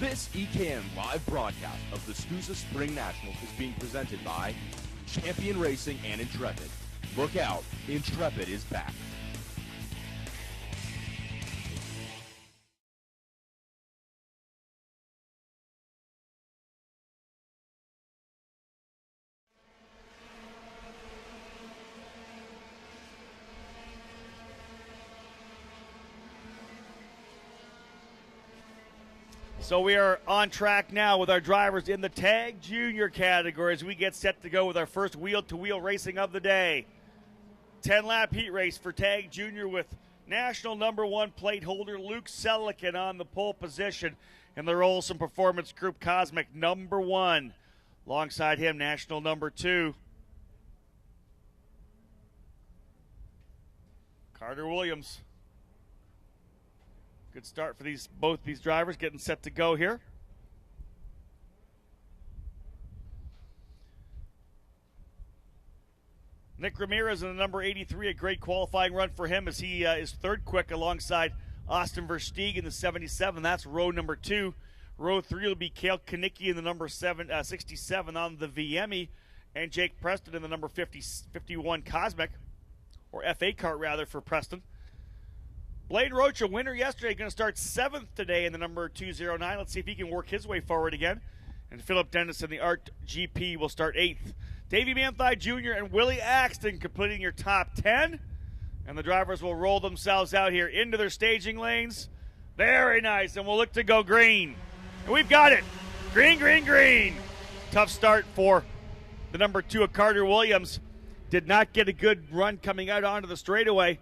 This EKN live broadcast of the SKUSA Spring Nationals is being presented by Champion Racing and Intrepid. Look out, Intrepid is back. So we are on track now with our drivers in the Tag Junior category as we get set to go with our first wheel-to-wheel racing of the day. 10-lap heat race for Tag Junior with national #1 plate holder Luke Selican on the pole position in the Olsen Performance Group Cosmic #1. Alongside him, national #2 Carter Williams. Good start for both these drivers getting set to go here. Nick Ramirez in the #83, a great qualifying run for him as he is third quick alongside Austin Versteeg in the 77. That's row #2. Row 3 will be Cale Kanicki in the 67 on the VME, and Jake Preston in the 51 Cosmic, or FA kart rather, for Preston. Blaine Roach, a winner yesterday, going to start 7th today in the #209. Let's see if he can work his way forward again. And Philip Dennis in the ART GP will start 8th. Davey Manthei Jr. and Willie Axton completing your top 10. And the drivers will roll themselves out here into their staging lanes. Very nice, and we'll look to go green. And we've got it. Green, green, green. Tough start for the #2 of Carter Williams. Did not get a good run coming out onto the straightaway.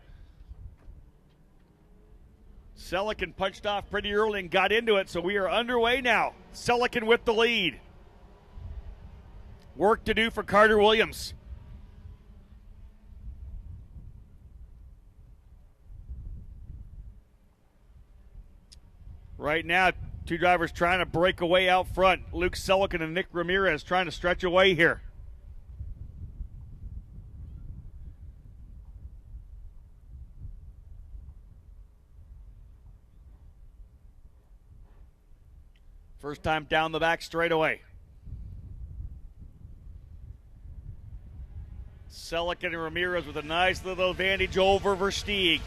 Selican punched off pretty early and got into it, so we are underway now. Selican with the lead. Work to do for Carter Williams. Right now, two drivers trying to break away out front. Luke Selican and Nick Ramirez trying to stretch away here. First time down the back straightaway. Selican and Ramirez with a nice little advantage over Versteeg.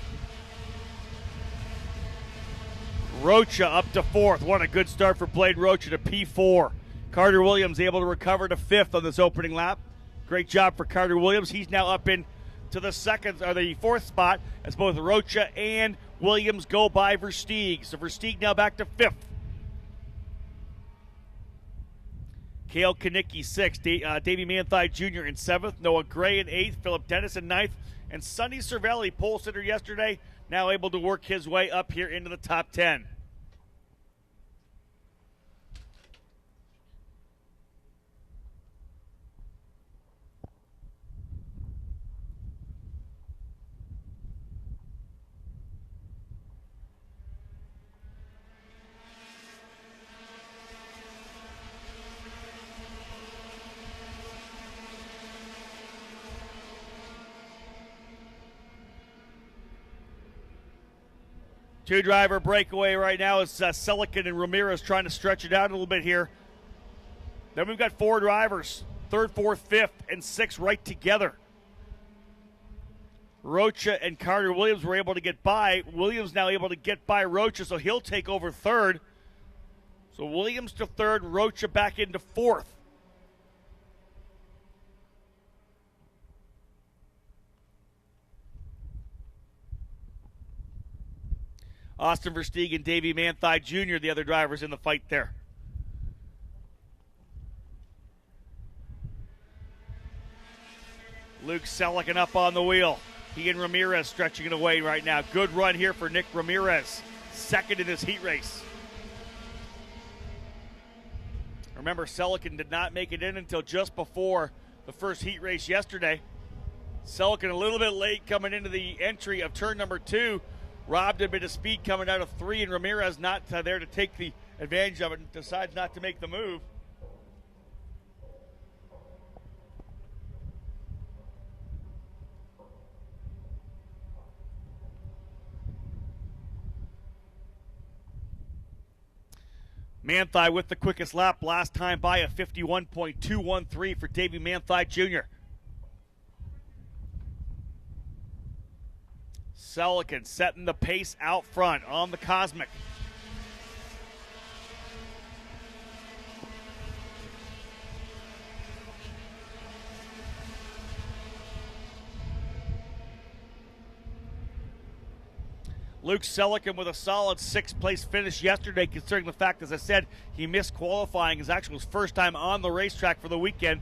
Rocha up to 4th. What a good start for Blaine Rocha to P4. Carter Williams able to recover to 5th on this opening lap. Great job for Carter Williams. He's now up in to the 4th spot as both Rocha and Williams go by Versteeg. So Versteeg now back to 5th. Cale Kanicki 6th, Davey Manthei Jr. in 7th, Noah Gray in 8th, Philip Dennis in 9th, and Sonny Cervelli, pole sitter yesterday, now able to work his way up here into the top 10. Two-driver breakaway right now is Selican and Ramirez trying to stretch it out a little bit here. Then we've got 4 drivers, 3rd, 4th, 5th, and 6th right together. Rocha and Carter Williams were able to get by. Williams now able to get by Rocha, so he'll take over 3rd. So Williams to 3rd, Rocha back into 4th. Austin Versteeg and Davey Manthei Jr., the other drivers in the fight there. Luke Selican up on the wheel. He and Ramirez stretching it away right now. Good run here for Nick Ramirez, 2nd in this heat race. Remember, Selican did not make it in until just before the first heat race yesterday. Selican a little bit late coming into the entry of turn #2. Robbed a bit of speed coming out of 3, and Ramirez not there to take the advantage of it and decides not to make the move. Manthey with the quickest lap last time by a 51.213 for Davey Manthey Jr. Selikin setting the pace out front on the Cosmic. Luke Selikin with a solid sixth-place finish yesterday, considering the fact, as I said, he missed qualifying. His actual first time on the racetrack for the weekend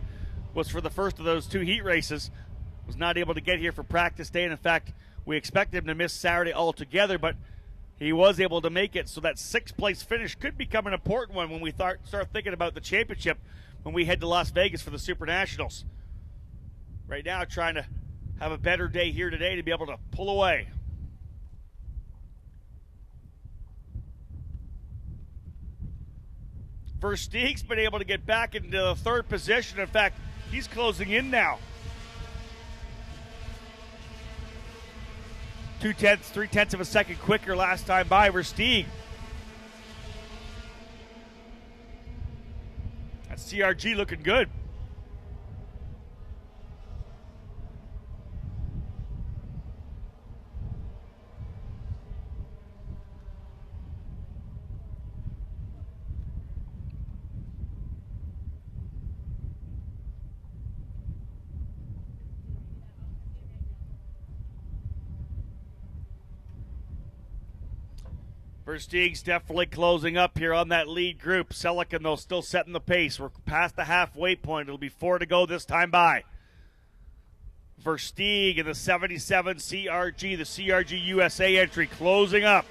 was for the first of those two heat races. Was not able to get here for practice day, and in fact, we expected him to miss Saturday altogether, but he was able to make it. So that sixth-place finish could become an important one when we start thinking about the championship when we head to Las Vegas for the Super Nationals. Right now, trying to have a better day here today to be able to pull away. Versteeg's been able to get back into the third position. In fact, he's closing in now. 3/10 of a second quicker last time by Versteeg. That CRG looking good. Versteeg's definitely closing up here on that lead group. Selikin, though, still setting the pace. We're past the halfway point. It'll be 4 to go this time by. Versteeg in the 77 CRG, the CRG USA entry, closing up.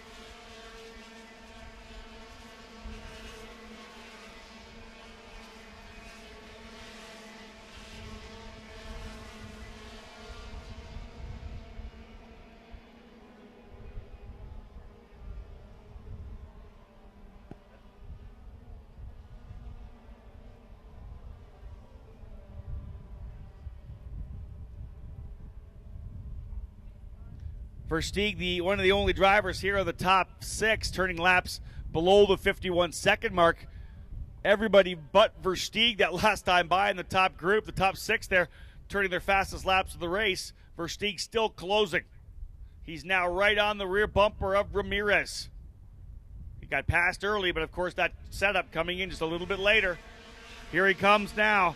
Versteeg, one of the only drivers here of the top 6, turning laps below the 51-second mark. Everybody but Versteeg that last time by in the top group, the top 6 there, turning their fastest laps of the race. Versteeg still closing. He's now right on the rear bumper of Ramirez. He got passed early, but of course that setup coming in just a little bit later. Here he comes now.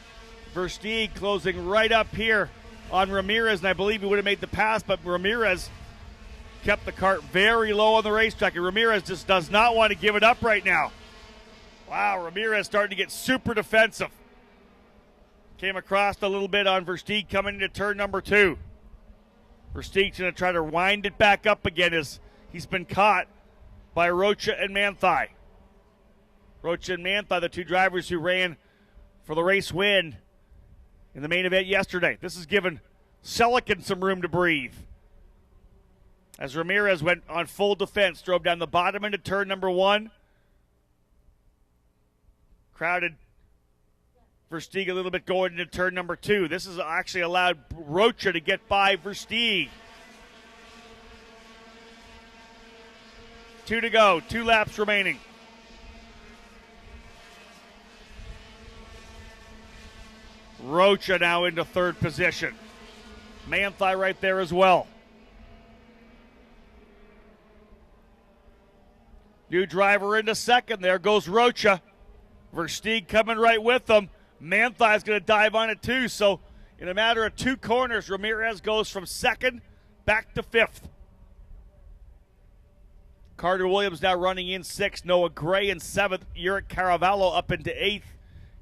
Versteeg closing right up here on Ramirez, and I believe he would have made the pass, but Ramirez kept the cart very low on the racetrack, and Ramirez just does not want to give it up right now. Wow, Ramirez starting to get super defensive. Came across a little bit on Versteeg coming into turn number 2. Versteeg's going to try to wind it back up again as he's been caught by Rocha and Manthey. Rocha and Manthey, the two drivers who ran for the race win in the main event yesterday. This has given Selikin some room to breathe, as Ramirez went on full defense, drove down the bottom into turn number 1. Crowded Versteeg a little bit going into turn number 2. This has actually allowed Rocha to get by Versteeg. 2 to go, 2 laps remaining. Rocha now into third position. Manthey right there as well. New driver into second. There goes Rocha. Versteeg coming right with them. Manthey's going to dive on it too. So in a matter of 2 corners, Ramirez goes from second back to 5th. Carter Williams now running in 6th. Noah Gray in 7th. Eric Caravallo up into 8th.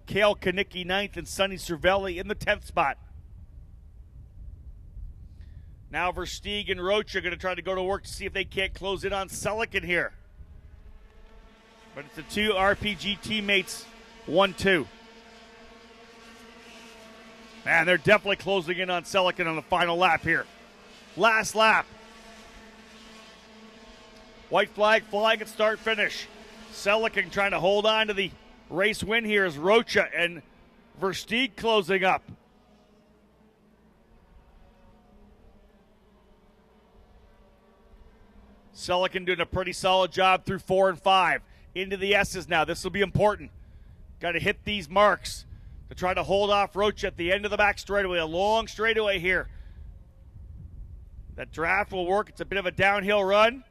Cale Kanicki 9th, and Sonny Cervelli in the 10th spot. Now Versteeg and Rocha are going to try to go to work to see if they can't close in on Selikin here. But it's the 2 RPG teammates, 1-2. Man, they're definitely closing in on Selikin on the final lap here. Last lap. White flag flying at start finish. Selikin trying to hold on to the race win here as Rocha and Versteeg closing up. Selikin doing a pretty solid job through 4 and 5. into the S's now. This will be important. Got to hit these marks to try to hold off Rocha at the end of the back straightaway. A long straightaway here. That draft will work. It's a bit of a downhill run.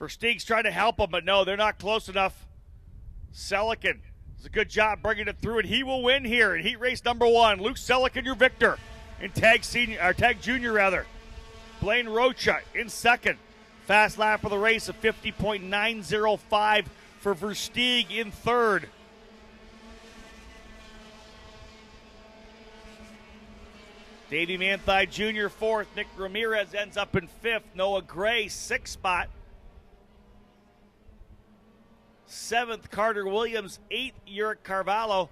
Versteeg's trying to help him, but no, they're not close enough. Selikin does a good job bringing it through, and he will win here in heat race number 1. Luke Selikin, your victor, in tag junior. Blaine Rocha in second. Fast lap of the race of 50.905 for Versteeg in third. Davey Manthei Jr. fourth. Nick Ramirez ends up in fifth. Noah Gray, sixth spot. Seventh, Carter Williams. Eighth, Uric Carvalho.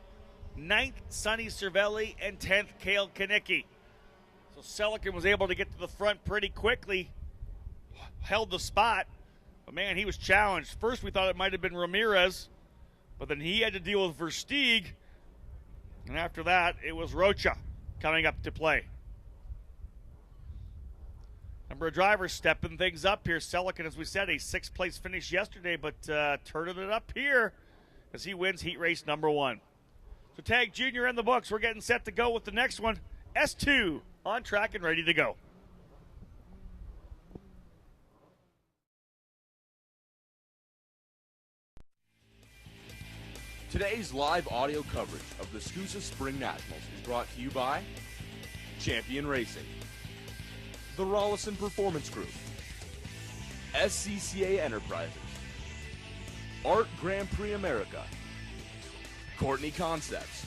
Ninth, Sonny Cervelli. And 10th, Cale Kanicki. So Selikin was able to get to the front pretty quickly. Held the spot. But man, he was challenged. First we thought it might have been Ramirez. But then he had to deal with Versteeg. And after that, it was Rocha coming up to play. Number of drivers stepping things up here. Selikin, as we said, a 6th place finish yesterday, but turning it up here as he wins heat race number 1. So tag junior in the books. We're getting set to go with the next one. S2 on track and ready to go. Today's live audio coverage of the SKUSA SpringNationals is brought to you by Champion Racing, the Rollison Performance Group, SCCA Enterprises, Art Grand Prix America, Courtney Concepts,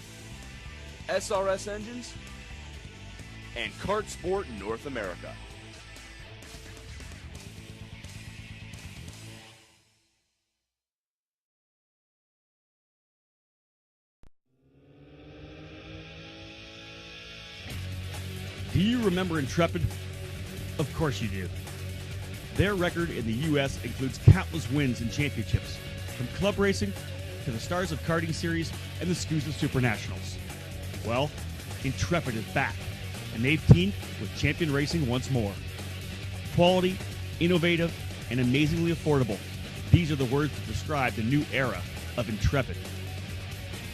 SRS Engines, and Kart Sport North America. Do you remember Intrepid? Of course you do. Their record in the U.S. includes countless wins and championships, from club racing to the Stars of Karting Series and the SKUSA SuperNationals. Well, Intrepid is back, and they've teamed with Champion Racing once more. Quality, innovative, and amazingly affordable. These are the words that describe the new era of Intrepid.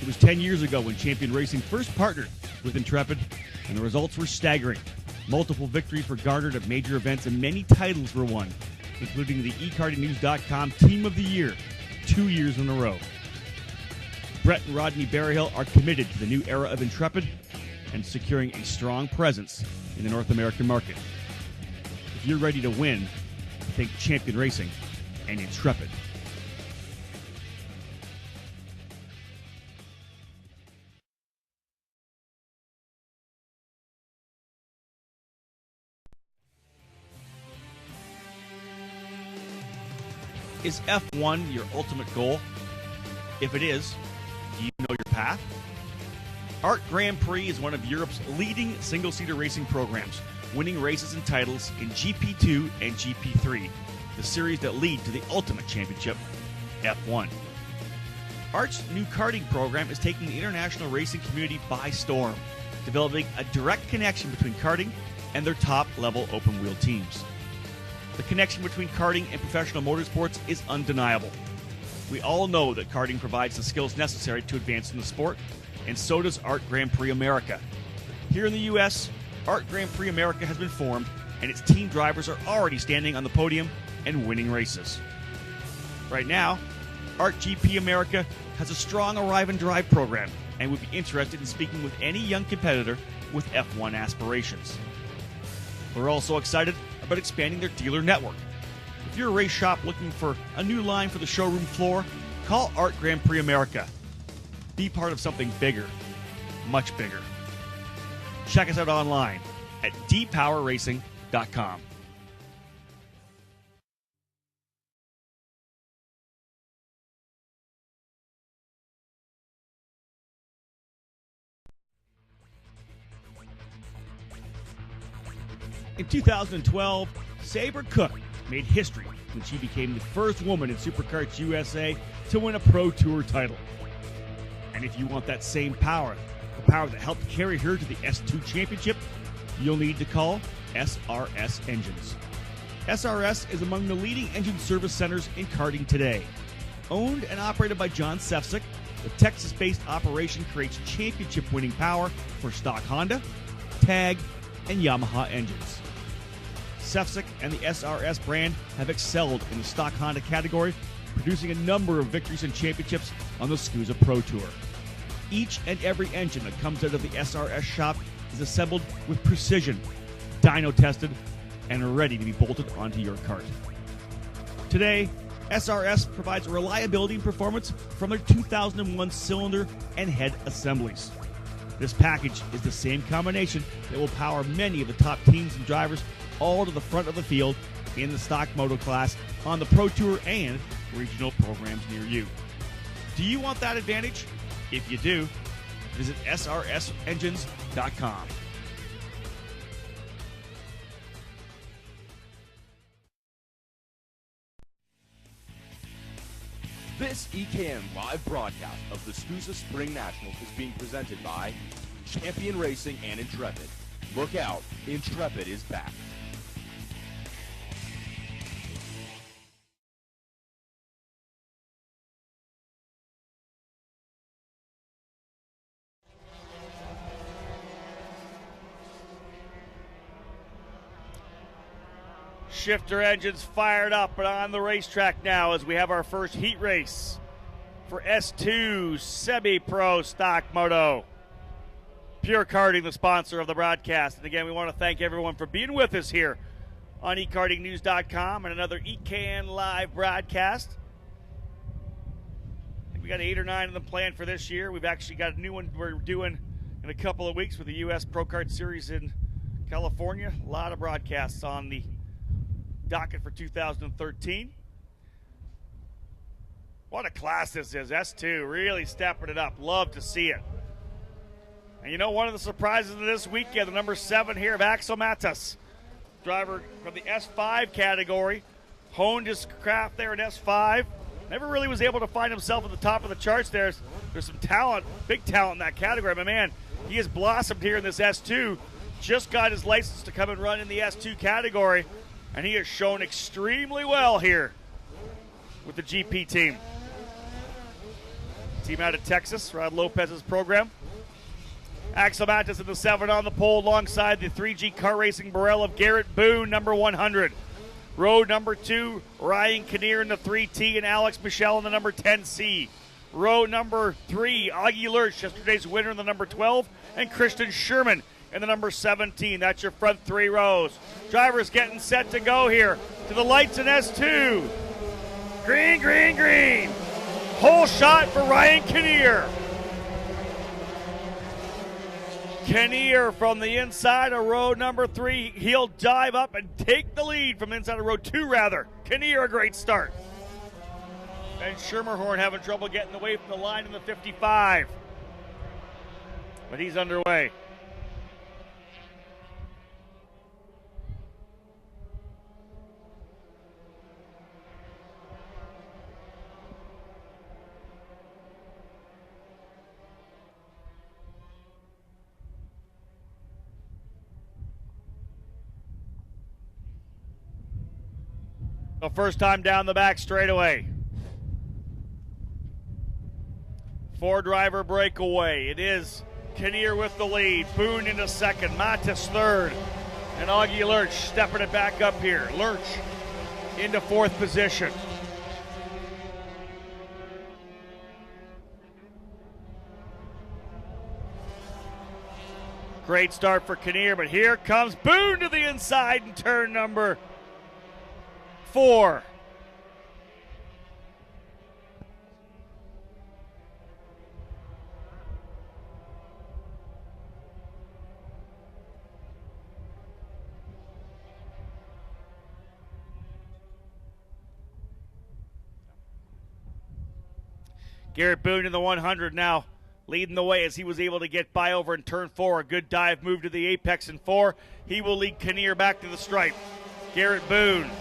It was 10 years ago when Champion Racing first partnered with Intrepid, and the results were staggering. Multiple victories were garnered at major events, and many titles were won, including the eKartingNews.com Team of the Year 2 years in a row. Brett and Rodney Berryhill are committed to the new era of Intrepid and securing a strong presence in the North American market. If you're ready to win, think Champion Racing and Intrepid. Is F1 your ultimate goal? If it is, do you know your path? Art Grand Prix is one of Europe's leading single-seater racing programs, winning races and titles in GP2 and GP3, the series that lead to the ultimate championship, F1. Art's new karting program is taking the international racing community by storm, developing a direct connection between karting and their top-level open-wheel teams. The connection between karting and professional motorsports is undeniable. We all know that karting provides the skills necessary to advance in the sport, and so does Art Grand Prix America. Here in the U.S., Art Grand Prix America has been formed, and its team drivers are already standing on the podium and winning races. Right now, Art GP America has a strong Arrive and Drive program and would be interested in speaking with any young competitor with F1 aspirations. We're also excited about expanding their dealer network. If you're a race shop looking for a new line for the showroom floor, call Art Grand Prix America. Be part of something bigger, much bigger. Check us out online at dpowerracing.com. In 2012, Sabre Cook made history when she became the first woman in Superkarts USA to win a Pro Tour title. And if you want that same power, the power that helped carry her to the S2 Championship, you'll need to call SRS Engines. SRS is among the leading engine service centers in karting today. Owned and operated by John Sefcik, the Texas-based operation creates championship-winning power for stock Honda, Tag, and Yamaha engines. Sefcik and the SRS brand have excelled in the stock Honda category, producing a number of victories and championships on the SKUSA Pro Tour. Each and every engine that comes out of the SRS shop is assembled with precision, dyno tested, and ready to be bolted onto your kart. Today, SRS provides reliability and performance from their 2001 cylinder and head assemblies. This package is the same combination that will power many of the top teams and drivers all to the front of the field in the stock moto class on the Pro Tour and regional programs near you. Do you want that advantage? If you do, visit srsengines.com. This EKN live broadcast of the SKUSA Spring Nationals is being presented by Champion Racing and Intrepid. Look out, Intrepid is back. Shifter engines fired up and on the racetrack now as we have our first heat race for S2 Semi-Pro Stock Moto. Pure Karting, the sponsor of the broadcast. And again, we want to thank everyone for being with us here on ekartingnews.com and another EKN live broadcast. I think we got 8 or 9 of them planned for this year. We've actually got a new one we're doing in a couple of weeks with the U.S. Pro Kart Series in California. A lot of broadcasts on the docket for 2013. What a class this is. S2 really stepping it up. Love to see it. And you know, one of the surprises of this weekend, the number 7 here of Axel Matas, driver from the S5 category, honed his craft there in S5. Never really was able to find himself at the top of the charts there. There's some talent, big talent in that category. But man, he has blossomed here in this S2. Just got his license to come and run in the S2 category. And he has shown extremely well here with the GP team. Team out of Texas, Rod Lopez's program. Axel Matas in the 7 on the pole alongside the 3G Car Racing Burrell of Garrett Boone, number 100. Row number 2, Ryan Kinnear in the 3T and Alex Michel in the number 10C. Row number 3, Augie Lurch, yesterday's winner in the number 12, and Christian Sherman in the number 17. That's your front 3 rows. Drivers getting set to go here to the lights in S2. Green, green, green. Hole shot for Ryan Kinnear. Kinnear from the inside of row number 3. He'll dive up and take the lead from inside of row 2, rather. Kinnear, a great start. And Schermerhorn having trouble getting away from the line in the 55. But he's underway. The first time down the back straightaway. 4-driver breakaway. It is Kinnear with the lead. Boone into second. Matas third. And Augie Lurch stepping it back up here. Lurch into 4th position. Great start for Kinnear, but here comes Boone to the inside in turn number 4. Garrett Boone in the 100 now, leading the way as he was able to get by over in turn 4. A good dive move to the apex in 4. He will lead Kinnear back to the stripe. Garrett Boone.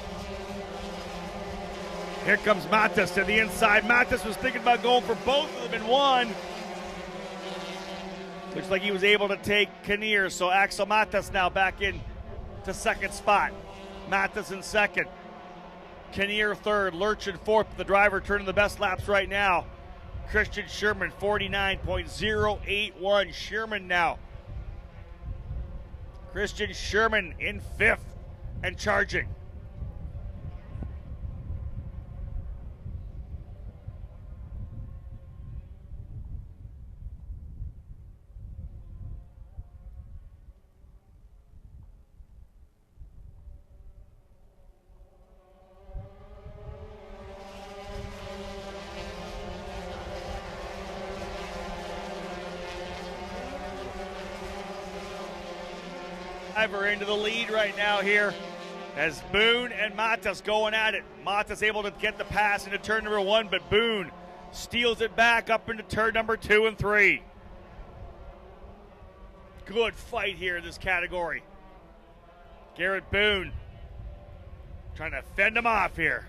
Here comes Matas to the inside. Matas was thinking about going for both of them in one. Looks like he was able to take Kinnear, so Axel Matas now back in to second spot. Matas in second. Kinnear third, Lurch in fourth. The driver turning the best laps right now. Christian Sherman, 49.081. Sherman now. Christian Sherman in fifth and charging. Driver into the lead right now here as Boone and Matas going at it. Matas able to get the pass into turn number one, but Boone steals it back up into turn number 2 and 3. Good fight here in this category. Garrett Boone trying to fend him off here.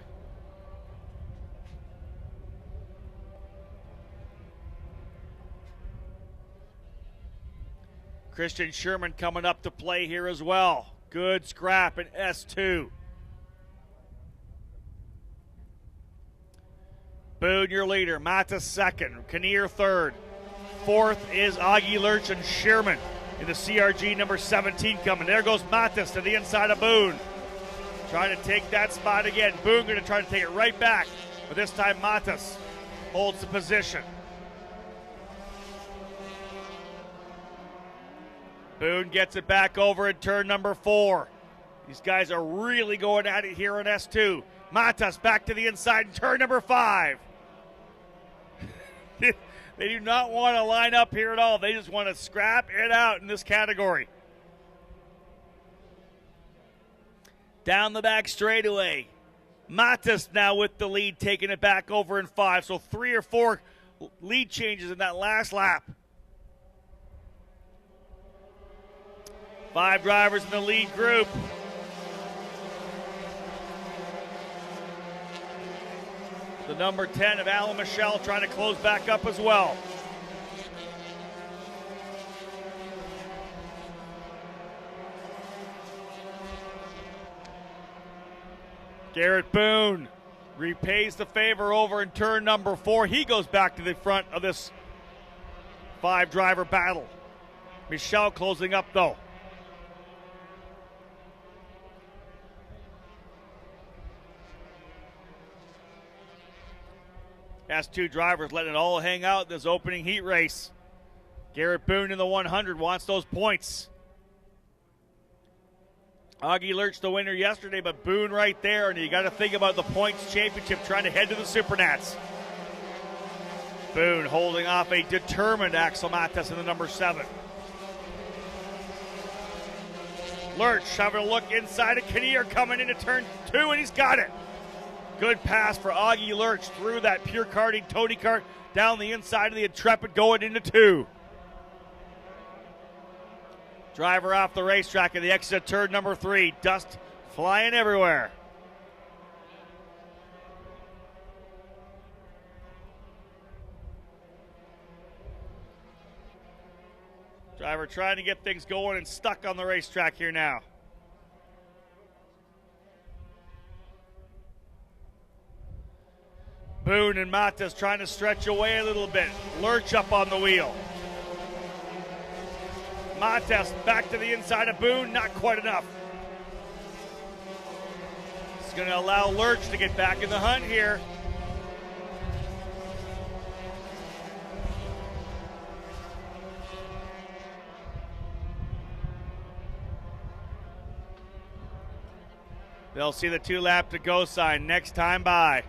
Christian Sherman coming up to play here as well. Good scrap in S2. Boone, your leader. Matas second. Kinnear third. Fourth is Augie Lurch and Sherman in the CRG number 17 coming. There goes Matas to the inside of Boone. Trying to take that spot again. Boone going to try to take it right back. But this time Matas holds the position. Boone gets it back over in turn number 4. These guys are really going at it here in S2. Matas back to the inside in turn number 5. They do not want to line up here at all. They just want to scrap it out in this category. Down the back straightaway. Matas now with the lead, taking it back over in 5. So 3 or 4 lead changes in that last lap. 5 drivers in the lead group. The number 10 of Alan Michelle trying to close back up as well. Garrett Boone repays the favor over in turn number 4. He goes back to the front of this 5-driver battle. Michelle closing up though. S2 drivers letting it all hang out in this opening heat race. Garrett Boone in the 100 wants those points. Augie Lurch the winner yesterday, but Boone right there, and you got to think about the points championship trying to head to the Supernats. Boone holding off a determined Axel Matas in the number 7. Lurch having a look inside of Kinnear coming into turn 2, and he's got it. Good pass for Augie Lurch through that pure karting Tony kart down the inside of the Intrepid going into 2. Driver off the racetrack at the exit of turn number 3. Dust flying everywhere. Driver trying to get things going and stuck on the racetrack here now. Boone and Matas trying to stretch away a little bit. Lurch up on the wheel. Matas back to the inside of Boone, not quite enough. It's going to allow Lurch to get back in the hunt here. They'll see the 2-lap to go sign next time by.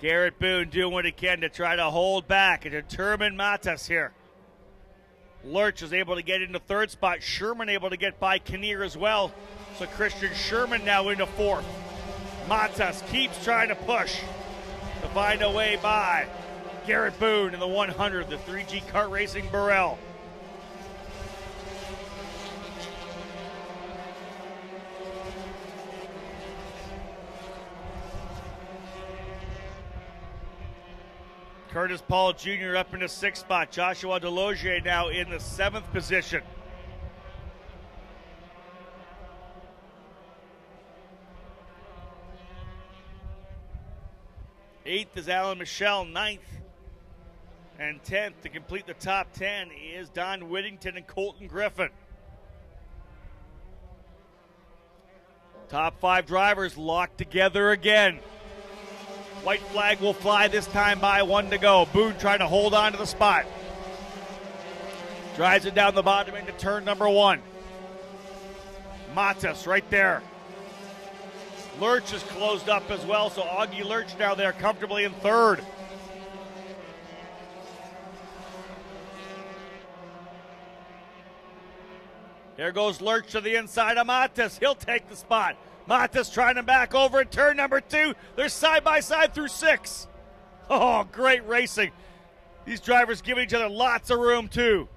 Garrett Boone doing what he can to try to hold back a determined Matas here. Lurch is able to get into 3rd spot. Sherman able to get by Kinnear as well. So Christian Sherman now into 4th. Matas keeps trying to push to find a way by Garrett Boone in the 100, the 3G Kart Racing Burrell. Curtis Paul Jr. up in the 6th spot. Joshua Delogier now in the 7th position. Eighth is Alan Michelle. 9th and 10th to complete the top 10 is Don Whittington and Colton Griffin. Top 5 drivers locked together again. White flag will fly this time by 1 to go. Boone trying to hold on to the spot. Drives it down the bottom into turn number 1. Matas right there. Lurch is closed up as well, so Augie Lurch now there comfortably in 3rd. Here goes Lurch to the inside of Matas. He'll take the spot. Matas trying to back over in turn number 2. They're side by side through 6. Oh, great racing. These drivers giving each other lots of room too.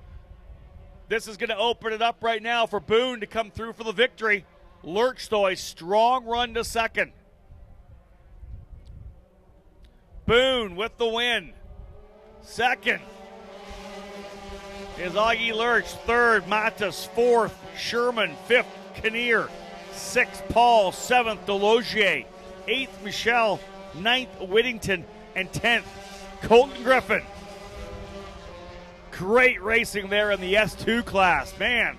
This is going to open it up right now for Boone to come through for the victory. Lurch, though, a strong run to 2nd. Boone with the win. 2nd is Augie Lurch. 3rd, Matas. 4th, Sherman. 5th, Kinnear. 6th, Paul. 7th, Delogier. 8th, Michelle. 9th, Whittington. And 10th, Colton Griffin. Great racing there in the S2 class. Man,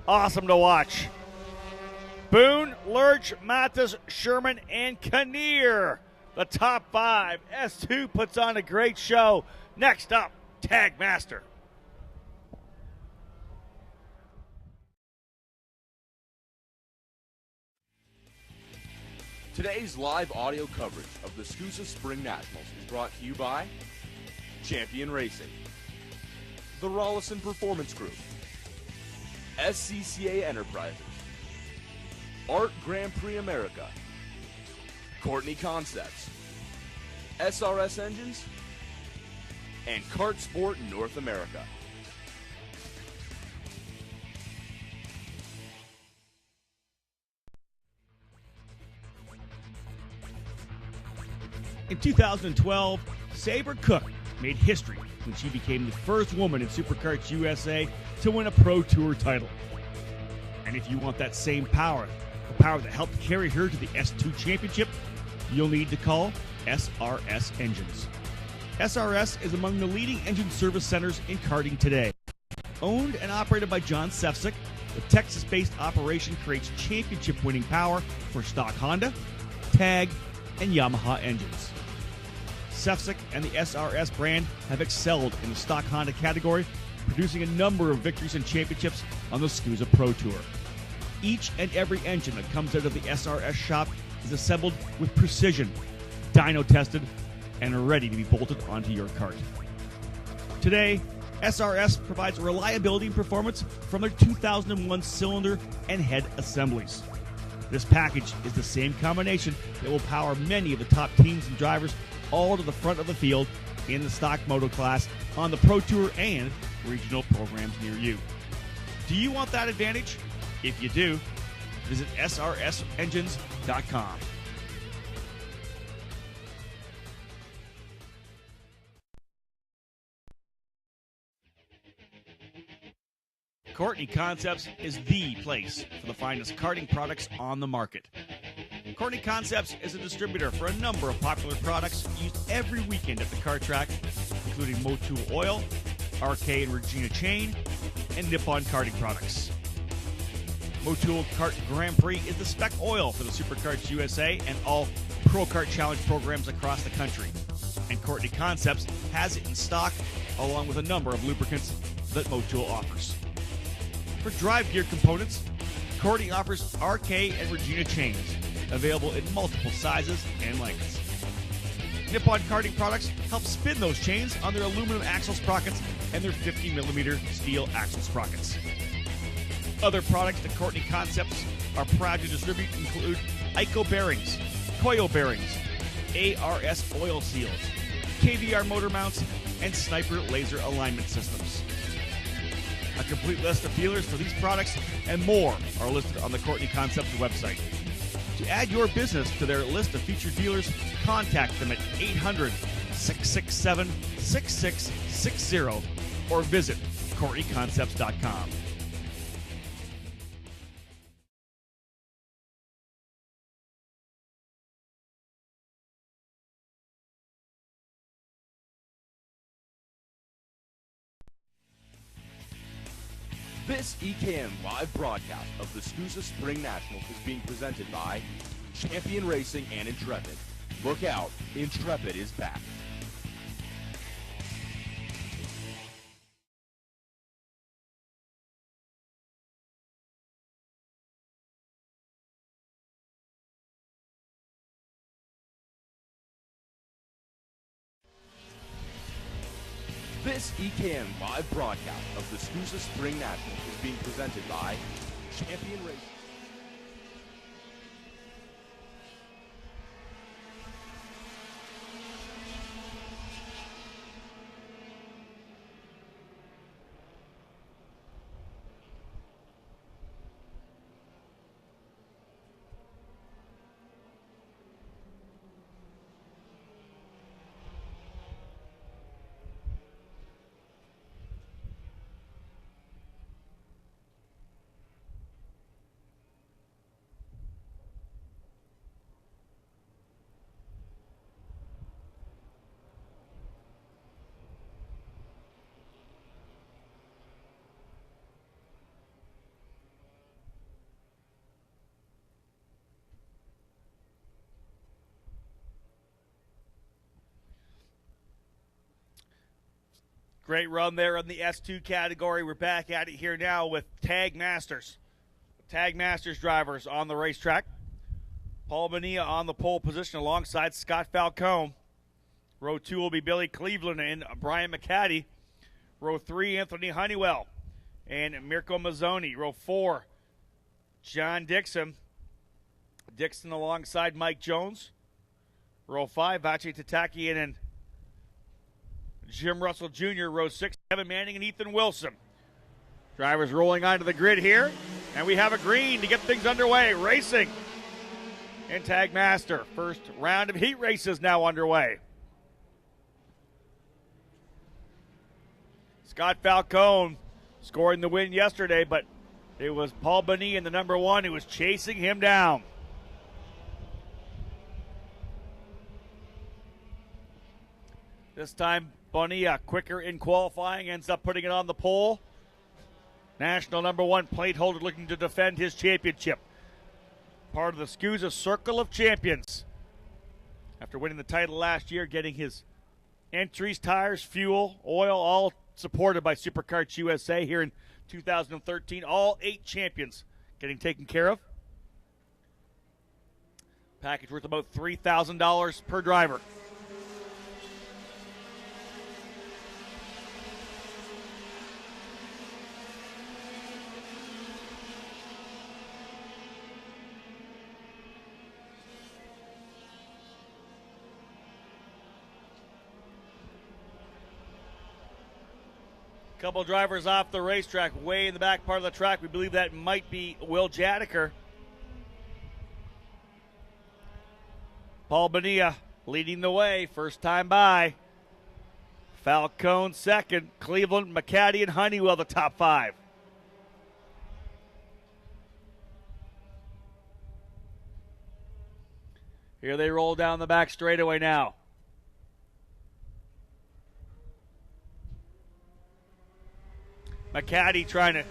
awesome to watch. Boone, Lurch, Matas, Sherman, and Kinnear. The top 5. S2 puts on a great show. Next up, Tag Master. Today's live audio coverage of the SKUSA Spring Nationals is brought to you by Champion Racing, the Rollison Performance Group, SCCA Enterprises, Art Grand Prix America, Courtney Concepts, SRS Engines, and Kart Sport North America. In 2012, Sabre Cook made history when she became the first woman in Superkarts USA to win a Pro Tour title. And if you want that same power, the power that helped carry her to the S2 Championship, you'll need to call SRS Engines. SRS is among the leading engine service centers in karting today. Owned and operated by John Sefcik, the Texas-based operation creates championship-winning power for stock Honda, Tag, and Yamaha engines. Sefcik and the SRS brand have excelled in the stock Honda category, producing a number of victories and championships on the SKUSA Pro Tour. Each and every engine that comes out of the SRS shop is assembled with precision, dyno tested, and ready to be bolted onto your kart. Today, SRS provides reliability and performance from their 2001 cylinder and head assemblies. This package is the same combination that will power many of the top teams and drivers all to the front of the field in the stock moto class on the Pro Tour and regional programs near you. Do you want that advantage? If you do, visit srsengines.com. Courtney Concepts is the place for the finest karting products on the market. Courtney Concepts is a distributor for a number of popular products used every weekend at the kart track, including Motul Oil, RK and Regina Chain, and Nippon Karting products. Motul Kart Grand Prix is the spec oil for the Superkarts USA and all Pro Kart Challenge programs across the country. And Courtney Concepts has it in stock, along with a number of lubricants that Motul offers. For drive gear components, Courtney offers RK and Regina chains, available in multiple sizes and lengths. Nippon Karting products help spin those chains on their aluminum axle sprockets and their 50mm steel axle sprockets. Other products that Courtney Concepts are proud to distribute include Ico bearings, Koyo bearings, ARS oil seals, KVR motor mounts, and Sniper laser alignment systems. A complete list of dealers for these products and more are listed on the Courtney Concepts website. To add your business to their list of featured dealers, contact them at 667-6660 or visit CoreyConcepts.com. This EKN live broadcast of the SKUSA Spring Nationals is being presented by Champion Racing and Intrepid. Look out, Intrepid is back. This EKN live broadcast of the SKUSA Spring Nationals is being presented by Champion Racing. Great run there in the S2 category. We're back at it here now with Tag Masters. Tag Masters drivers on the racetrack. Paul Bonilla on the pole position alongside Scott Falcone. Row 2 will be Billy Cleveland and Brian McCaddy. Row 3, Anthony Honeywell and Mirko Mazzoni. Row 4, John Dixon. Dixon alongside Mike Jones. Row 5, Vache Tatakian and Jim Russell Jr., row 6, Kevin Manning and Ethan Wilson. Drivers rolling onto the grid here, and we have a green to get things underway. Racing in Tag Master. First round of heat races now underway. Scott Falcone scoring the win yesterday, but it was Paul Bonilla in the number 1 who was chasing him down. This time, Bonilla, quicker in qualifying, ends up putting it on the pole. National number 1 plate holder looking to defend his championship. Part of the SKUSA Circle of Champions. After winning the title last year, getting his entries, tires, fuel, oil, all supported by Superkarts USA here in 2013. All 8 champions getting taken care of. Package worth about $3,000 per driver. Couple drivers off the racetrack, way in the back part of the track. We believe that might be Will Jadaker. Paul Bonilla leading the way, first time by. Falcone second, Cleveland, McCaddy, and Honeywell the top 5. Here they roll down the back straightaway now. McCaddy trying to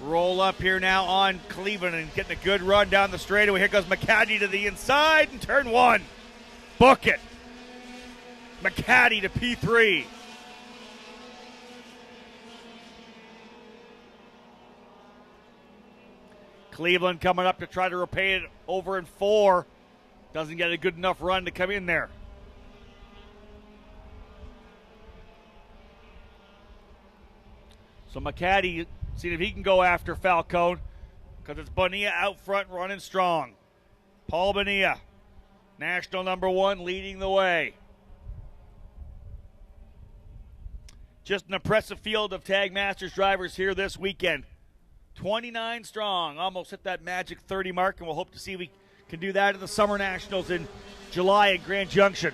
roll up here now on Cleveland and getting a good run down the straightaway. Here goes McCaddy to the inside in turn 1. Book it. McCaddy to P3. Cleveland coming up to try to repay it over in 4. Doesn't get a good enough run to come in there. So McCaddy, seeing if he can go after Falcone, because it's Bonilla out front running strong. Paul Bonilla, national number 1, leading the way. Just an impressive field of Tag Masters drivers here this weekend. 29 strong, almost hit that magic 30 mark, and we'll hope to see if we can do that at the Summer Nationals in July at Grand Junction.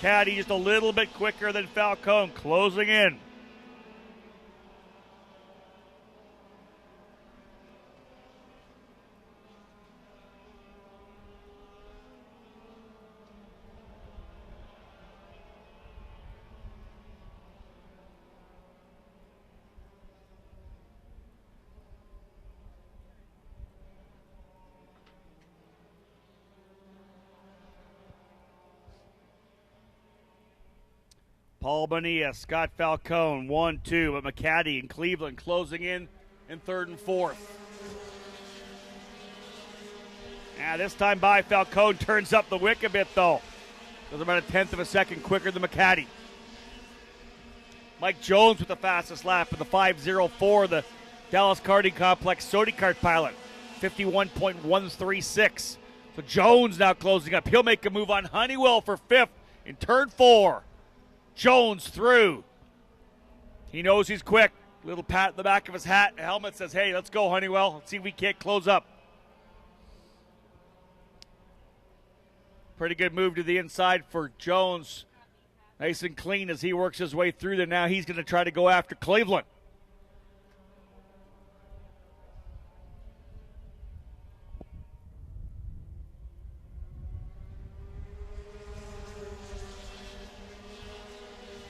McCaddy just a little bit quicker than Falcone, closing in. Paul Bonilla, Scott Falcone, 1-2, but McCaddy and Cleveland closing in third and fourth. Now this time by, Falcone turns up the wick a bit though. Goes about a tenth of a second quicker than McCaddy. Mike Jones with the fastest lap in the 5.04, the Dallas Karting Complex Sody Kart pilot, 51.136. So Jones now closing up. He'll make a move on Honeywell for fifth in turn 4. Jones through. He knows he's quick. Little pat in the back of his hat. The helmet says, hey, let's go, Honeywell. Let's see if we can't close up. Pretty good move to the inside for Jones. Nice and clean as he works his way through there. Now he's going to try to go after Cleveland.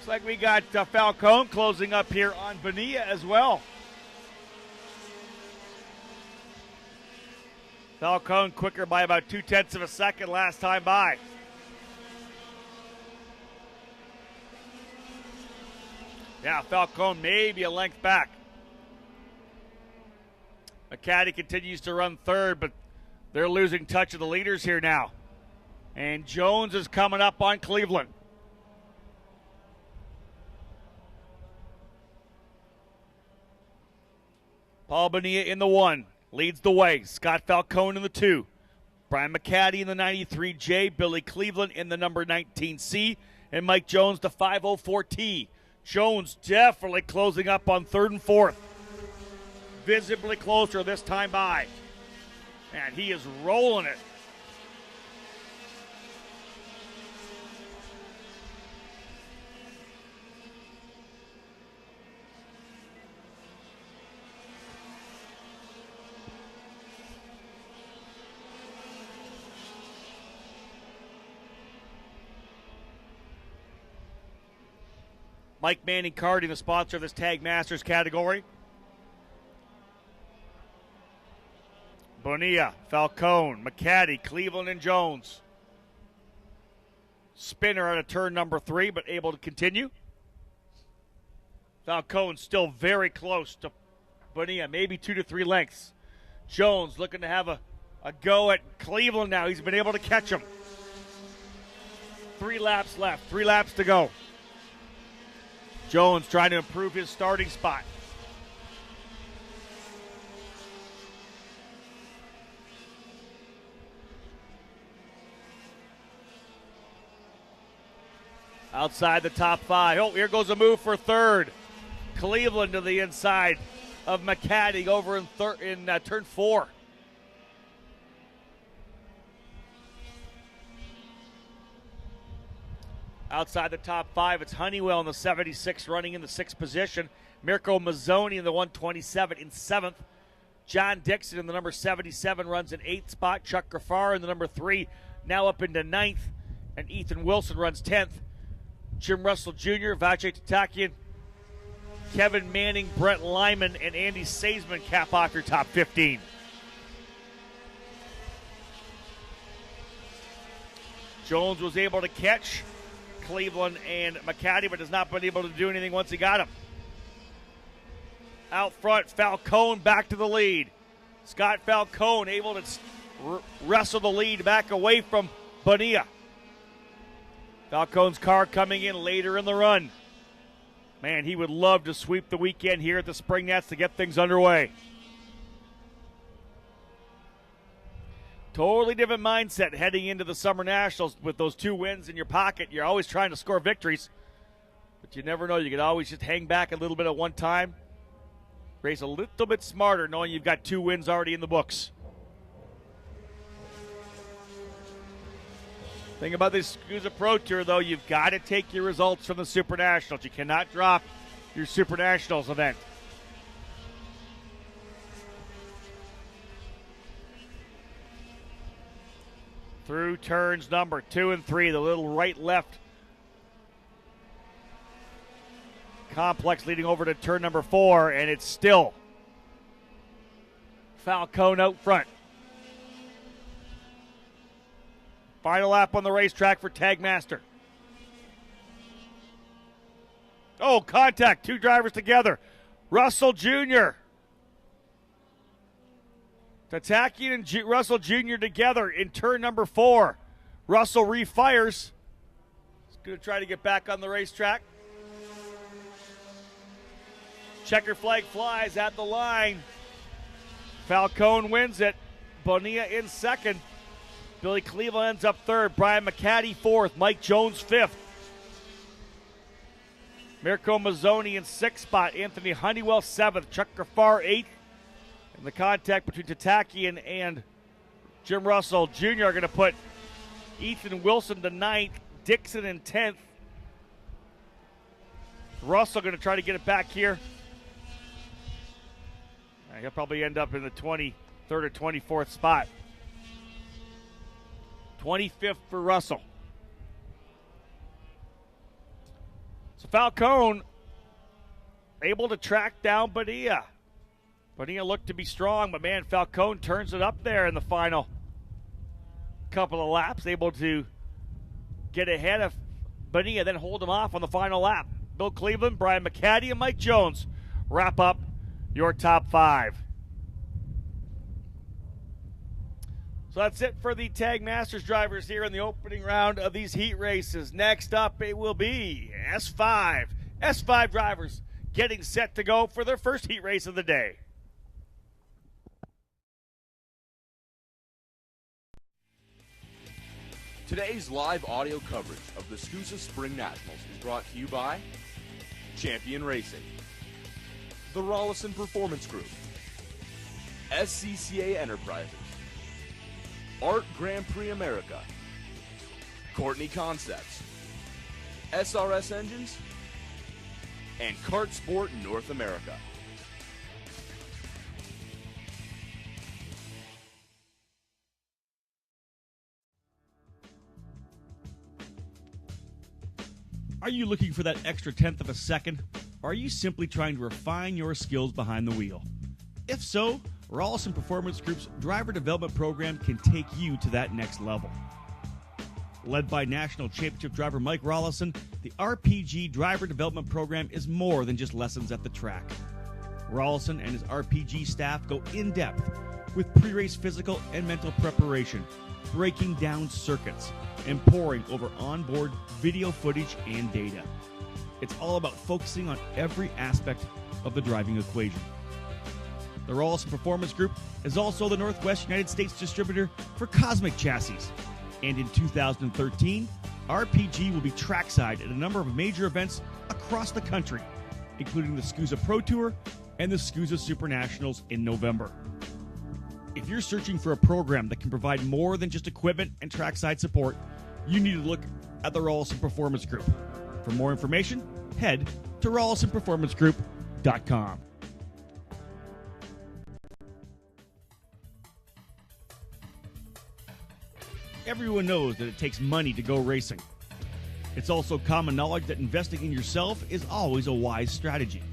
Like we got Falcone closing up here on Bonilla as well. Falcone quicker by about 0.2 of a second last time by. Yeah, Falcone maybe a length back. McCaddy continues to run third, but they're losing touch of the leaders here now. And Jones is coming up on Cleveland. Paul Bonilla in the 1, leads the way. Scott Falcone in the 2. Brian McCaddy in the 93J. Billy Cleveland in the number 19C. And Mike Jones, the 504T. Jones definitely closing up on third and fourth. Visibly closer this time by. And he is rolling it. Mike Manning Karting, the sponsor of this Tag Masters category. Bonilla, Falcone, McCaddy, Cleveland, and Jones. Spinner out of turn number 3, but able to continue. Falcone still very close to Bonilla, maybe 2 to 3 lengths. Jones looking to have a go at Cleveland now. He's been able to catch him. 3 laps left, 3 laps to go. Jones trying to improve his starting spot. Outside the top 5. Oh, here goes a move for third. Cleveland to the inside of McCaddy over in turn 4. Outside the top 5, it's Honeywell in the 76 running in the 6th position. Mirko Mazzoni in the 127 in 7th. John Dixon in the number 77 runs in 8th spot. Chuck Graffar in the number 3 now up into 9th. And Ethan Wilson runs 10th. Jim Russell Jr., Vache Tatakian, Kevin Manning, Brett Lyman, and Andy Seisman cap off your top 15. Jones was able to catch Cleveland and McCaddy, but has not been able to do anything once he got him. Out front, Falcone back to the lead. Scott Falcone able to wrestle the lead back away from Bonilla. Falcone's car coming in later in the run. Man, he would love to sweep the weekend here at the Spring Nats to get things underway. Totally different mindset heading into the Summer Nationals with those 2 wins in your pocket. You're always trying to score victories, but you never know. You could always just hang back a little bit at one time. Race a little bit smarter knowing you've got 2 wins already in the books. Thing about this SKUSA Pro Tour, though, you've got to take your results from the Super Nationals. You cannot drop your Super Nationals event. Through turns number 2 and 3, the little right-left complex leading over to turn number 4, and it's still Falcone out front. Final lap on the racetrack for Tagmaster. Oh, contact. 2 drivers together. Russell Jr. Tatakian and Russell Jr. together in turn number 4. Russell refires. He's going to try to get back on the racetrack. Checker flag flies at the line. Falcone wins it. Bonilla in second. Billy Cleveland ends up third. Brian McCaddy fourth. Mike Jones fifth. Mirko Mazzoni in sixth spot. Anthony Honeywell seventh. Chuck Graffar eighth. And the contact between Tatakian and Jim Russell Jr. are going to put Ethan Wilson to ninth. Dixon in 10th. Russell going to try to get it back here. He'll probably end up in the 23rd or 24th spot. 25th for Russell. So Falcone able to track down Bonilla. Bonilla looked to be strong, but man, Falcone turns it up there in the final couple of laps, able to get ahead of Bonilla, then hold him off on the final lap. Bill Cleveland, Brian McCaddy, and Mike Jones wrap up your top 5. So that's it for the Tag Masters drivers here in the opening round of these heat races. Next up, it will be S5. S5 drivers getting set to go for their first heat race of the day. Today's live audio coverage of the SKUSA Spring Nationals is brought to you by Champion Racing, the Rollison Performance Group, SCCA Enterprises, Art Grand Prix America, Courtney Concepts, SRS Engines, and Kart Sport North America. Are you looking for that extra tenth of a second? Or are you simply trying to refine your skills behind the wheel? If so, Rollison Performance Group's driver development program can take you to that next level. Led by National Championship driver Mike Rollison, the RPG driver development program is more than just lessons at the track. Rollison and his RPG staff go in depth with pre-race physical and mental preparation, breaking down circuits, and poring over onboard video footage and data. It's all about focusing on every aspect of the driving equation. The Rollison Performance Group is also the Northwest United States distributor for Cosmic Chassis. And in 2013, RPG will be trackside at a number of major events across the country, including the SKUSA Pro Tour and the SKUSA Super Nationals in November. If you're searching for a program that can provide more than just equipment and trackside support, you need to look at the Rollison Performance Group. For more information, head to RollisonPerformanceGroup.com. Everyone knows that it takes money to go racing. It's also common knowledge that investing in yourself is always a wise strategy.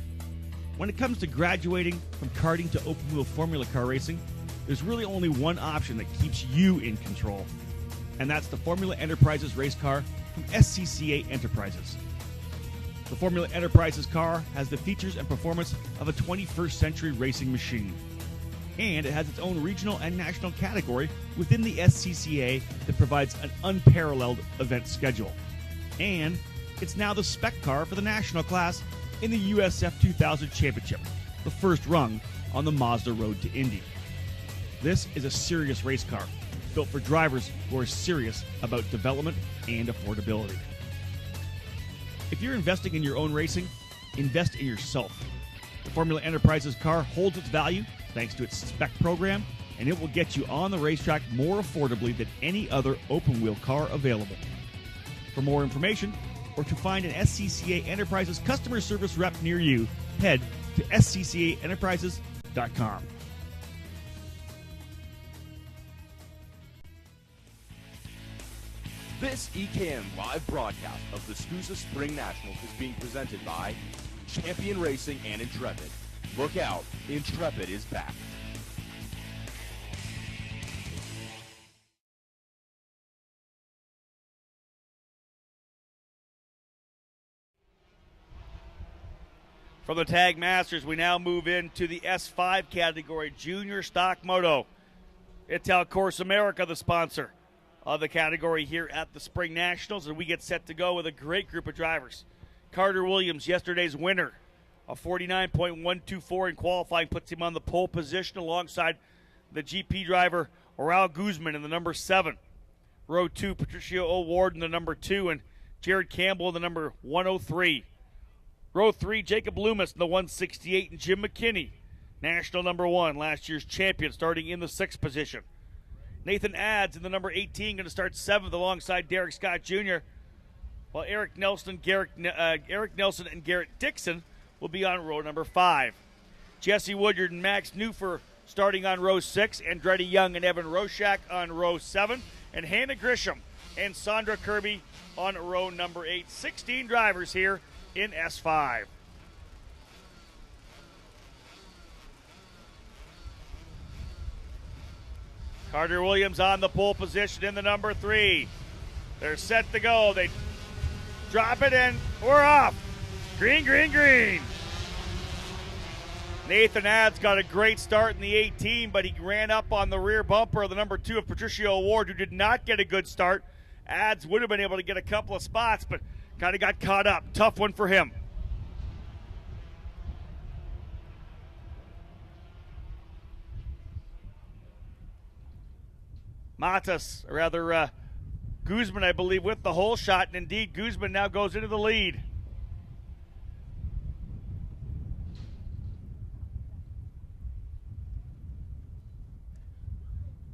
When it comes to graduating from karting to open-wheel Formula car racing, there's really only one option that keeps you in control, and that's the Formula Enterprises race car from SCCA Enterprises. The Formula Enterprises car has the features and performance of a 21st century racing machine. And it has its own regional and national category within the SCCA that provides an unparalleled event schedule. And it's now the spec car for the national class in the USF 2000 Championship, the first rung on the Mazda Road to Indy. This is a serious race car, built for drivers who are serious about development and affordability. If you're investing in your own racing, invest in yourself. The Formula Enterprises car holds its value thanks to its spec program and it will get you on the racetrack more affordably than any other open-wheel car available. For more information, or to find an SCCA Enterprises customer service rep near you, head to sccaenterprises.com. This EKN live broadcast of the SKUSA Spring Nationals is being presented by Champion Racing and Intrepid. Look out, Intrepid is back. From the Tag Masters, we now move into the S5 category, Junior Stock Moto. Ital Course America, the sponsor of the category here at the Spring Nationals, and we get set to go with a great group of drivers. Carter Williams, yesterday's winner, a 49.124 in qualifying, puts him on the pole position alongside the GP driver Oral Guzman in the number 7. Row 2, Patricio O'Ward in the number 2, and Jared Campbell in the number 103. Row 3, Jacob Loomis in the 168, and Jim McKinney, national number 1, last year's champion, starting in the 6th position. Nathan Adds in the number 18, going to start 7th alongside Derek Scott Jr., while Eric Nelson and Garrett Dixon will be on row number 5. Jesse Woodyard and Max Newfer starting on row 6, Andretti Young and Evan Roshak on row 7, and Hannah Grisham and Sandra Kirby on row number 8. 16 drivers here in S5. Carter Williams on the pole position in the number 3. They're set to go. They drop it and we're off. Green, green, green. Nathan Adds got a great start in the 18, but he ran up on the rear bumper of the number 2 of Patricio O'Ward, who did not get a good start. Adds would have been able to get a couple of spots, but kind of got caught up. Tough one for him. Guzman, I believe, with the hole shot, and indeed Guzman now goes into the lead.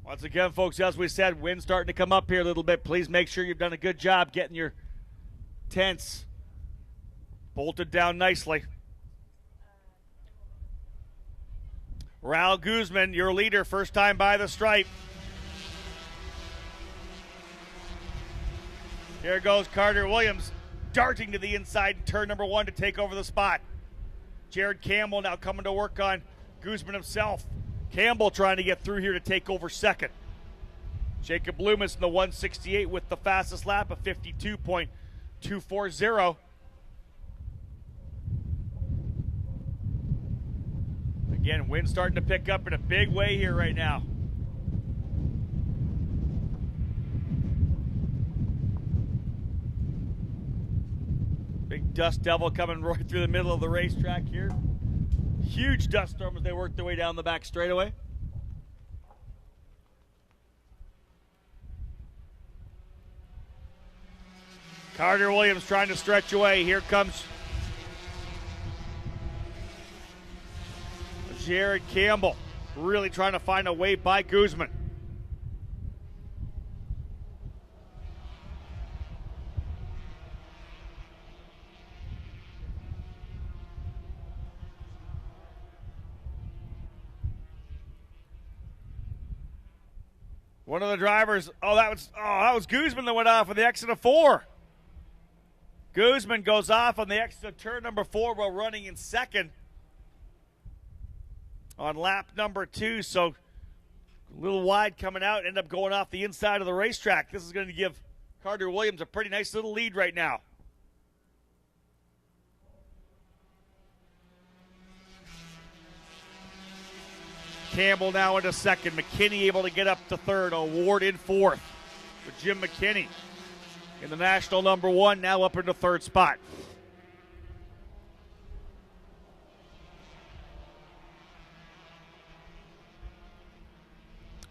Once again, folks, as we said, wind starting to come up here a little bit. Please make sure you've done a good job getting your tents bolted down nicely. Raul Guzman, your leader, first time by the stripe. Here goes Carter Williams, darting to the inside in turn number 1 to take over the spot. Jared Campbell now coming to work on Guzman himself. Campbell trying to get through here to take over 2nd. Jacob Loomis in the 168 with the fastest lap of 52.240. Again, wind starting to pick up in a big way here right now. Big dust devil coming right through the middle of the racetrack here. Huge dust storm as they work their way down the back straightaway. Carter Williams trying to stretch away. Here comes Jared Campbell, really trying to find a way by Guzman. One of the drivers, that was Guzman that went off on the exit of 4. Guzman goes off on the exit of turn number 4 while running in 2nd on lap number 2. So a little wide coming out, end up going off the inside of the racetrack. This is going to give Carter Williams a pretty nice little lead right now. Campbell now into 2nd. McKinney able to get up to 3rd. O'Ward in 4th with Jim McKinney in the national number 1, now up into 3rd spot.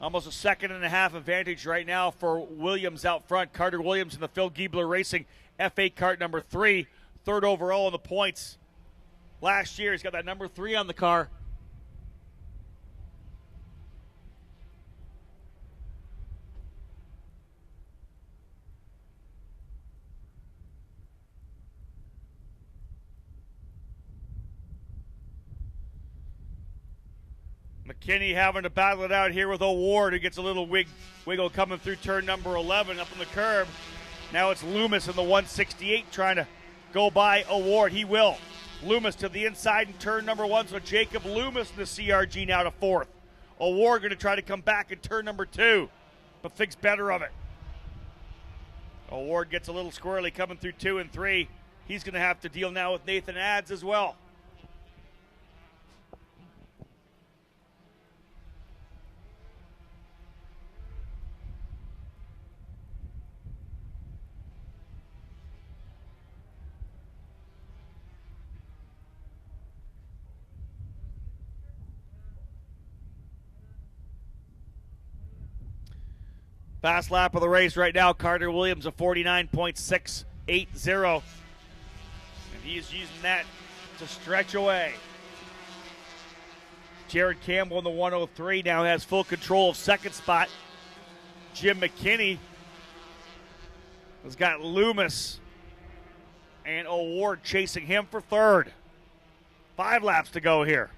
Almost a 1.5 advantage right now for Williams out front. Carter Williams in the Phil Giebler Racing F8 kart number 3, 3rd overall in the points. Last year he's got that number 3 on the car. McKinney having to battle it out here with O'Ward, who gets a little wiggle coming through turn number 11 up on the curb. Now it's Loomis in the 168 trying to go by O'Ward. He will. Loomis to the inside in turn number 1, so Jacob Loomis in the CRG now to 4th. O'Ward going to try to come back in turn number 2, but thinks better of it. O'Ward gets a little squirrely coming through 2 and 3. He's going to have to deal now with Nathan Adds as well. Fast lap of the race right now, Carter Williams a 49.680. And he's using that to stretch away. Jared Campbell in the 103 now has full control of second spot. Jim McKinney has got Loomis and O'Ward chasing him for third. 5 laps to go here.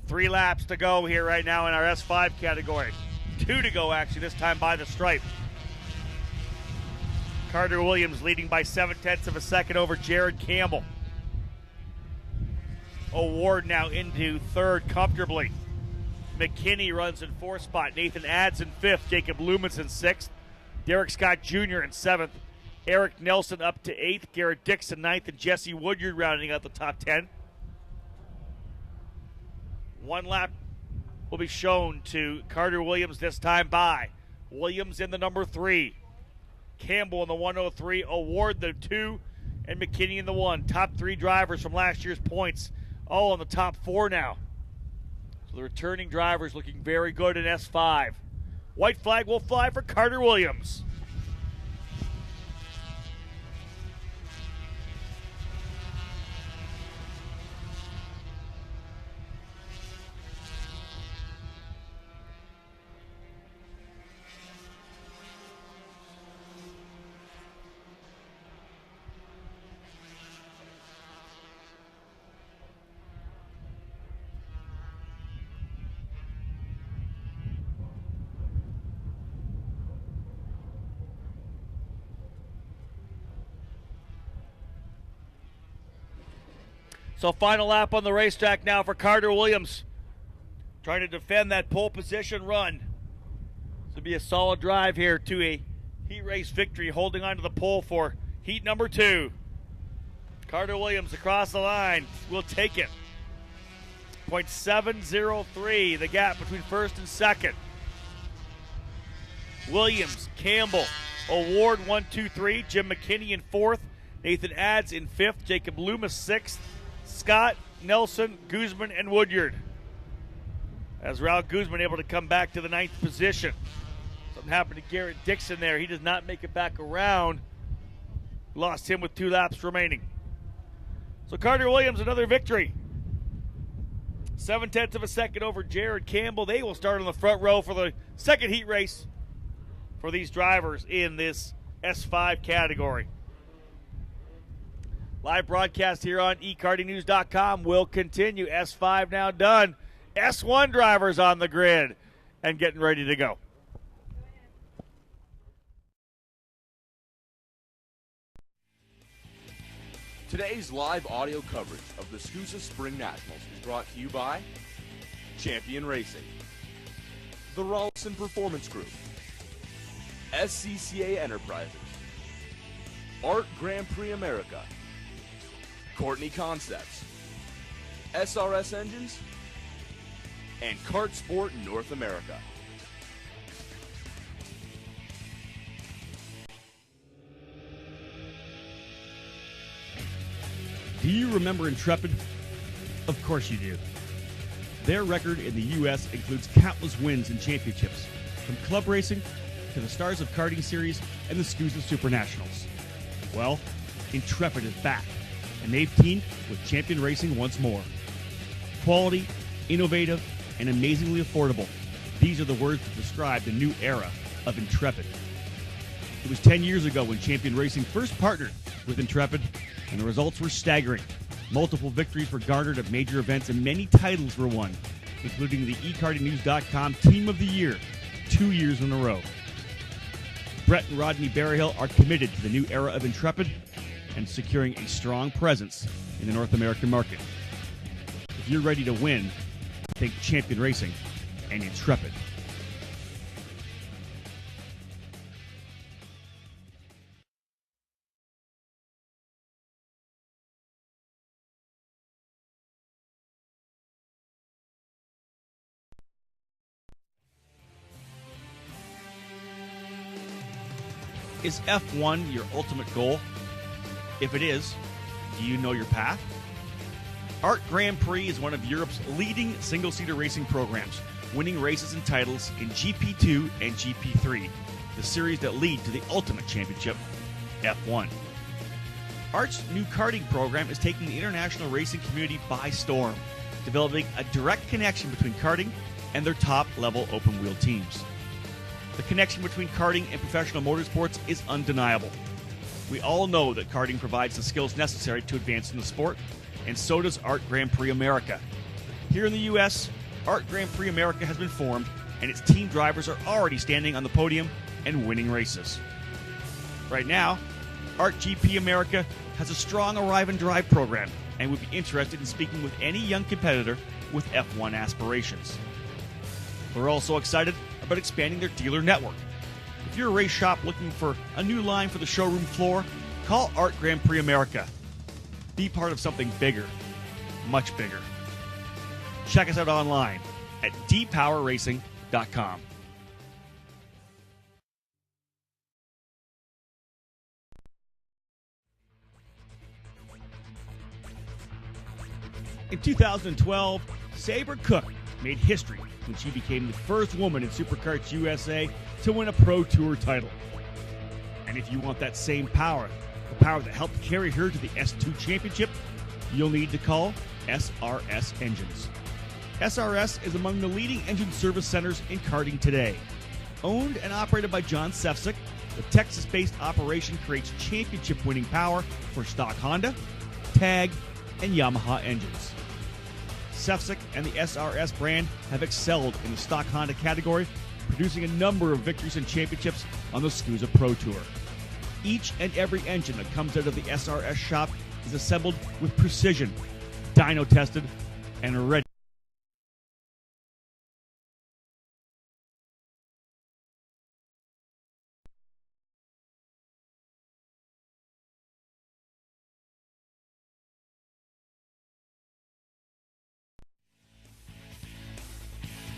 Three laps to go here right now in our S5 category. 2 to go, actually, this time by the stripe. Carter Williams leading by 0.7 of a second over Jared Campbell. O'Ward now into third comfortably. McKinney runs in 4th spot. Nathan Adds in 5th. Jacob Loomis in 6th. Derek Scott Jr. in 7th. Eric Nelson up to 8th. Garrett Dixon 9th. And Jesse Woodyard rounding out the top 10. 1 lap will be shown to Carter Williams this time by Williams in the number 3. Campbell in the 103. O'Ward the 2. And McKinney in the 1. Top 3 drivers from last year's points all in the top 4 now. So the returning drivers looking very good in S5. White flag will fly for Carter Williams. So final lap on the racetrack now for Carter Williams. Trying to defend that pole position run. This will be a solid drive here to a heat race victory, holding on to the pole for heat number 2. Carter Williams across the line will take it. .703, the gap between first and second. Williams, Campbell, Award 1, 2, 3. Jim McKinney in 4th. Nathan Adds in 5th. Jacob Loomis 6th. Scott, Nelson, Guzman, and Woodyard. As Raul Guzman able to come back to the 9th position. Something happened to Garrett Dixon there. He does not make it back around. Lost him with 2 laps remaining. So Carter Williams, another victory. 0.7 of a second over Jared Campbell. They will start on the front row for the second heat race for these drivers in this S5 category. Live broadcast here on ekartingnews.com will continue. S5 now done. S1 drivers on the grid and getting ready to go. Today's live audio coverage of the SKUSA Spring Nationals is brought to you by Champion Racing, the Rawlson Performance Group, SCCA Enterprises, Art Grand Prix America, Courtney Concepts, SRS Engines, and Kart Sport North America. Do you remember Intrepid? Of course you do. Their record in the U.S. includes countless wins and championships, from club racing to the Stars of Karting Series and the SKUSA Super Nationals. Well, Intrepid is back, and they've teamed with Champion Racing once more. Quality, innovative, and amazingly affordable. These are the words that describe the new era of Intrepid. It was 10 years ago when Champion Racing first partnered with Intrepid, and the results were staggering. Multiple victories were garnered at major events, and many titles were won, including the ekartingnews.com Team of the Year 2 years in a row. Brett and Rodney Berryhill are committed to the new era of Intrepid and securing a strong presence in the North American market. If you're ready to win, think Champion Racing and Intrepid. Is F1 your ultimate goal? If it is, do you know your path? Art Grand Prix is one of Europe's leading single-seater racing programs, winning races and titles in GP2 and GP3, the series that lead to the ultimate championship, F1. Art's new karting program is taking the international racing community by storm, developing a direct connection between karting and their top-level open-wheel teams. The connection between karting and professional motorsports is undeniable. We all know that karting provides the skills necessary to advance in the sport, and so does Art Grand Prix America. Here in the U.S., Art Grand Prix America has been formed, and its team drivers are already standing on the podium and winning races. Right now, Art GP America has a strong Arrive and Drive program and would be interested in speaking with any young competitor with F1 aspirations. We're also excited about expanding their dealer network. If you're a race shop looking for a new line for the showroom floor, call Art Grand Prix America. Be part of something bigger, much bigger. Check us out online at dpowerracing.com. In 2012, Sabre Cook made history when she became the first woman in Superkarts USA to win a Pro Tour title. And if you want that same power, the power that helped carry her to the S2 Championship, you'll need to call SRS Engines. SRS is among the leading engine service centers in karting today. Owned and operated by John Sefcik, the Texas-based operation creates championship-winning power for stock Honda, Tag, and Yamaha engines. Sefcik and the SRS brand have excelled in the stock Honda category, producing a number of victories and championships on the SKUSA Pro Tour. Each and every engine that comes out of the SRS shop is assembled with precision, dyno tested, and ready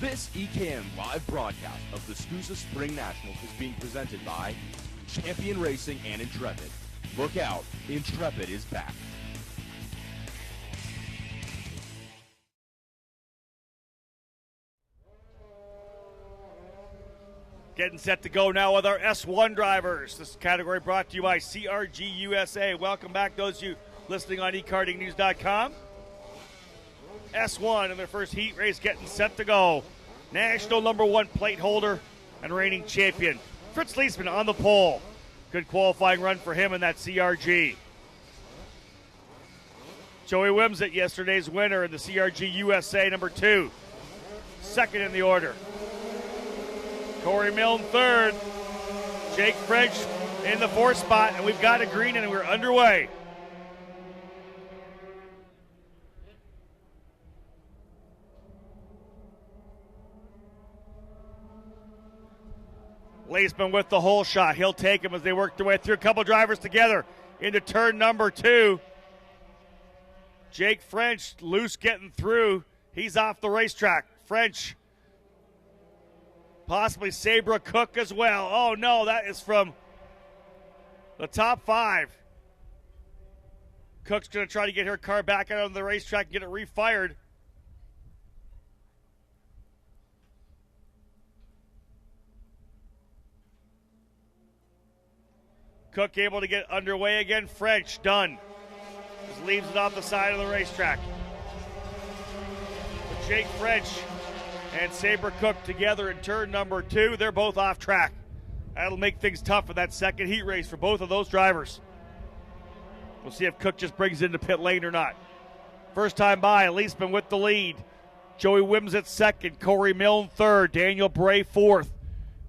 This EKN live broadcast of the SKUSA Spring Nationals is being presented by Champion Racing and Intrepid. Look out, Intrepid is back. Getting set to go now with our S1 drivers. This category brought to you by CRG USA. Welcome back, those of you listening on ekartingnews.com. S1 in their first heat race getting set to go. National #1 plate holder and reigning champion, Fritz Leisman on the pole. Good qualifying run for him in that CRG. Joey Wimsett, yesterday's winner in the CRG USA #2. Second in the order. Corey Milne third. Jake French in the fourth spot, and we've got a green and we're underway. Leisman with the hole shot. He'll take him as they work their way through. A couple drivers together into turn #2. Jake French loose getting through. He's off the racetrack. French, possibly Sabra Cook as well. Oh no, that is from the top 5. Cook's going to try to get her car back out on the racetrack and get it refired. Cook able to get underway again. French done. Just leaves it off the side of the racetrack. But Jake French and Sabre Cook together in turn #2. They're both off track. That'll make things tough in that second heat race for both of those drivers. We'll see if Cook just brings it into pit lane or not. First time by, Leisman with the lead. Joey Wimsett second. Corey Milne third. Daniel Bray fourth.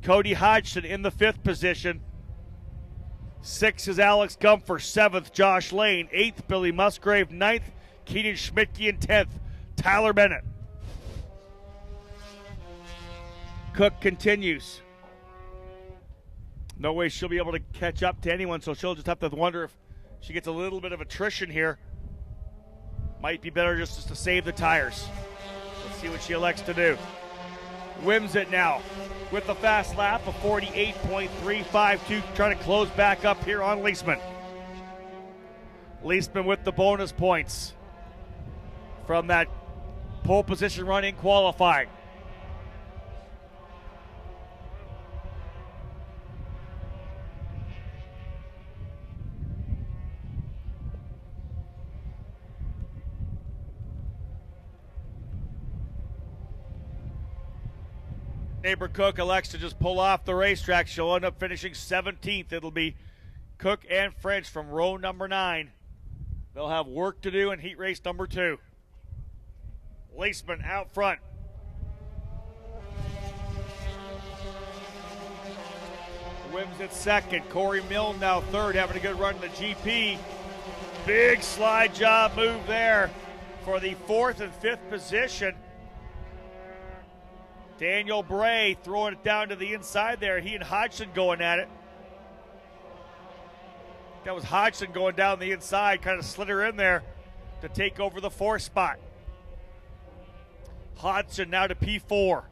Cody Hodgson in the 5th position. 6th is Alex Gumpfer. 7th, Josh Lane. 8th, Billy Musgrave. 9th, Keaton Schmidtke. And 10th, Tyler Bennett. Cook continues. No way she'll be able to catch up to anyone, so she'll just have to wonder if she gets a little bit of attrition here. Might be better just to save the tires. Let's see what she elects to do. Wimsett now with the fast lap of 48.352, trying to close back up here on Leisman. Leisman with the bonus points from that pole position run in qualifying. Sabre Cook elects to just pull off the racetrack. She'll end up finishing 17th. It'll be Cook and French from row #9. They'll have work to do in heat race #2. Leisman out front. Wimsett second. Corey Milne now third, having a good run in the GP. Big slide job move there for the 4th and 5th position. Daniel Bray throwing it down to the inside there. He and Hodgson going at it. That was Hodgson going down the inside, kind of slid her in there to take over the 4th spot. Hodgson now to P4.